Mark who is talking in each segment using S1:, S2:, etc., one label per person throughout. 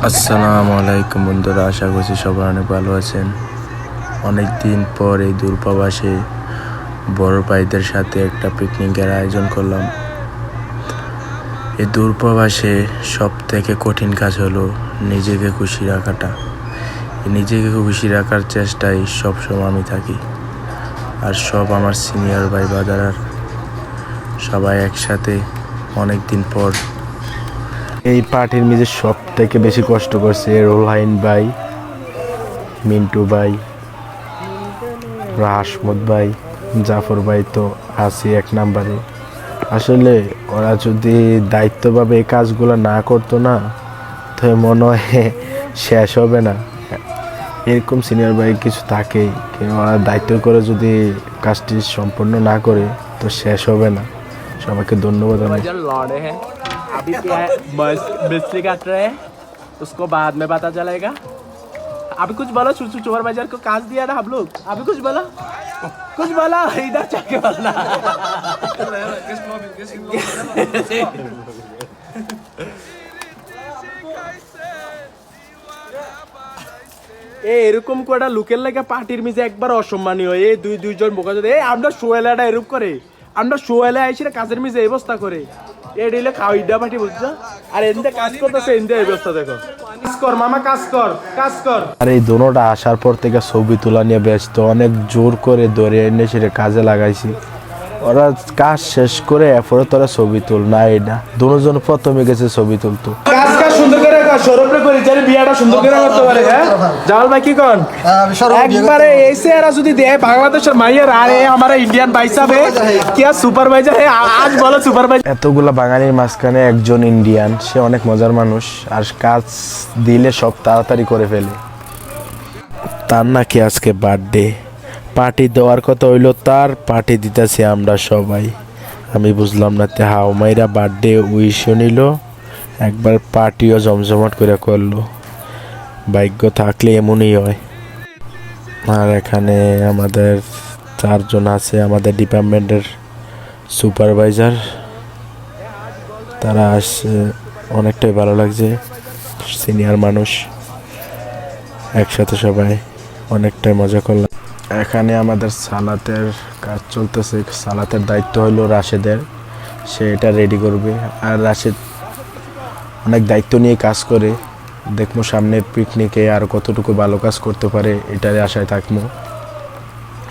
S1: আসসালামু আলাইকুম বন্ধুরা, আশা করছি সবাই অনেক ভালো আছেন। অনেক দিন পর এই দূরপ্রবাসে বড় ভাইদের সাথে একটা পিকনিকের আয়োজন করলাম। এই দূরপ্রবাসে সব থেকে কঠিন কাজ হলো নিজেকে খুশি রাখাটা। নিজেকে খুশি রাখার চেষ্টায় সবসময় আমি থাকি, আর সব আমার সিনিয়র ভাই বাদার সবাই একসাথে অনেক দিন পর। এই পার্টির মেঝে সব থেকে বেশি কষ্ট করছে রোহাইন ভাই, মিন্টু ভাই, রাসমত ভাই, জাফর ভাই তো আছে এক নাম্বারে। আসলে ওরা যদি দায়িত্বভাবে এই কাজগুলো না করতো না, তো মনে হয় শেষ হবে না। এরকম সিনিয়র ভাই কিছু থাকেই, ওরা দায়িত্ব করে যদি কাজটি সম্পূর্ণ না করে তো শেষ হবে না। সবাইকে ধন্যবাদ।
S2: अभी क्या है, मिस्त्री काट रहे हैं, उसको बाद में पता चलेगा। अभी कुछ बोलो, सुपरवाइजर को काज दिया ना हम लोग। अभी कुछ बोला इधर चल के बोलना। এরকম কটা লোকের লাগে পার্টির মিজে একবার অসম্মানীয়। এই দুইজন বোকা যদি আমরা শোয়েলাটা এরকম করে, আমরা শোয়েলা আইসি না কাজের মিজে এই অবস্থা করে। এডিলে খাওয়াইডা পাটি বুঝছো, আর এনতে কাজ করতেছে, এনতে এই অবস্থা দেখো। কাজ কর মামা, কাজ কর।
S1: আর এই দোনোটা আসার পর থেকে ছবি তোলা নিয়ে ব্যস্ত, অনেক জোর করে ধরে এনে সেটা কাজে লাগাইছি। ওরা কাজ শেষ করে এরপরে তোরা ছবি তুল না, এটা দুজন প্রথমে গেছে ছবি তুলতো।
S2: কাজ সুন্দর করে সৌরভে করি যারে বিয়াটা সুন্দর করে করতে পারে। হ্যাঁ জামাল ভাই কি কন, একবারে এসে এরা যদি দেয় বাংলাদেশের মাইয়ার, আর আমার ইন্ডিয়ান ভাই সাহেব কি সুপারভাইজার আজ বলো সুপারভাইজার।
S1: এতগুলা বাঙালির মাঝখানে একজন ইন্ডিয়ান, সে অনেক মজার মানুষ, আর কাজ দিলে সব তাড়াতাড়ি করে ফেলে। তার নাকি আজকে বার্থডে, পার্টি দেওয়ার কথা হইলো, তার পার্টি দিতেছি আমরা সবাই। আমি বুঝলাম না, তে হাওমাইরা বার্থডে উইশও নিল, একবার পার্টিও জমজমাট করে করলো। ভাগ্য থাকলে এমনই হয়। আর এখানে আমাদের চারজন আছে, আমাদের ডিপার্টমেন্টের সুপারভাইজার, তারা আসছে, অনেকটাই ভালো লাগছে। সিনিয়র মানুষ একসাথে সবাই অনেকটাই মজা করলাম। এখানে আমাদের সালাতের কাজ চলতেছে, সালাতের দায়িত্ব হলো রাশেদের, সে এটা রেডি করবে। আর রাশেদ অনেক দায়িত্ব নিয়ে কাজ করে, দেখবো সামনের পিকনিকে আর কতটুকু ভালো কাজ করতে পারে, এটার আশায় থাকবো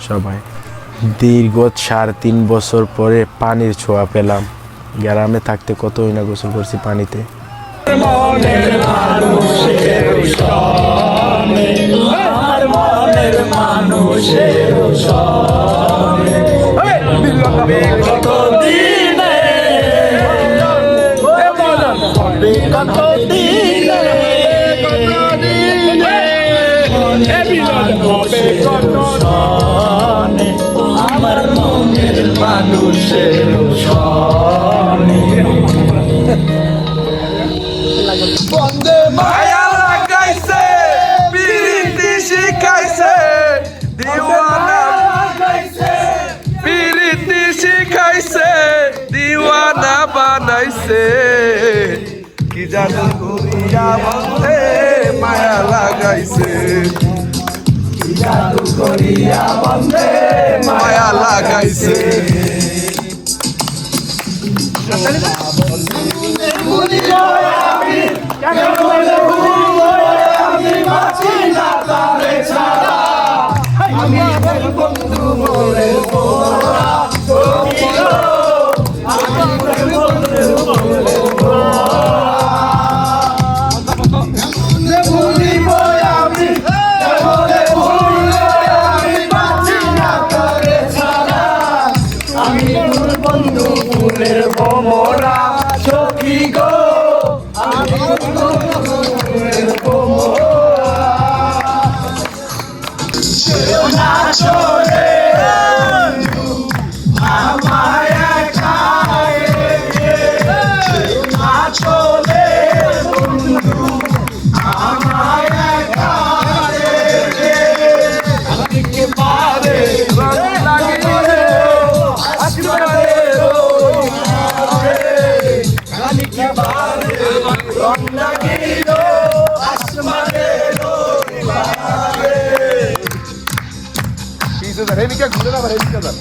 S1: সবাই। দীর্ঘ 3.5 বছর পরে পানির ছোঁয়া পেলাম। গ্রামে থাকতে কতই না গোসল করছি পানিতে।
S3: আমার মনের মানুষের বন্দে মায়া লাগাইছে, পিরিতি শিখাইছে, দিওয়ানা লাগাইছে, পিরিতি শিখাইছে, দিওয়ানা বানাইছে। কি জাদু করিয়া বন্দে মায়া লাগাইছে, কি জাদু করিয়া বন্দে মায়া লাগাইছে। আমি বাঁচি না তারে ছাড়া, আমি বন্ধু বলে তোরা বন্ধু ফুলের ভোমরা সখী গো, আমি
S4: নিচে যান, এদিকে ঘুরে না, এদিকে যান।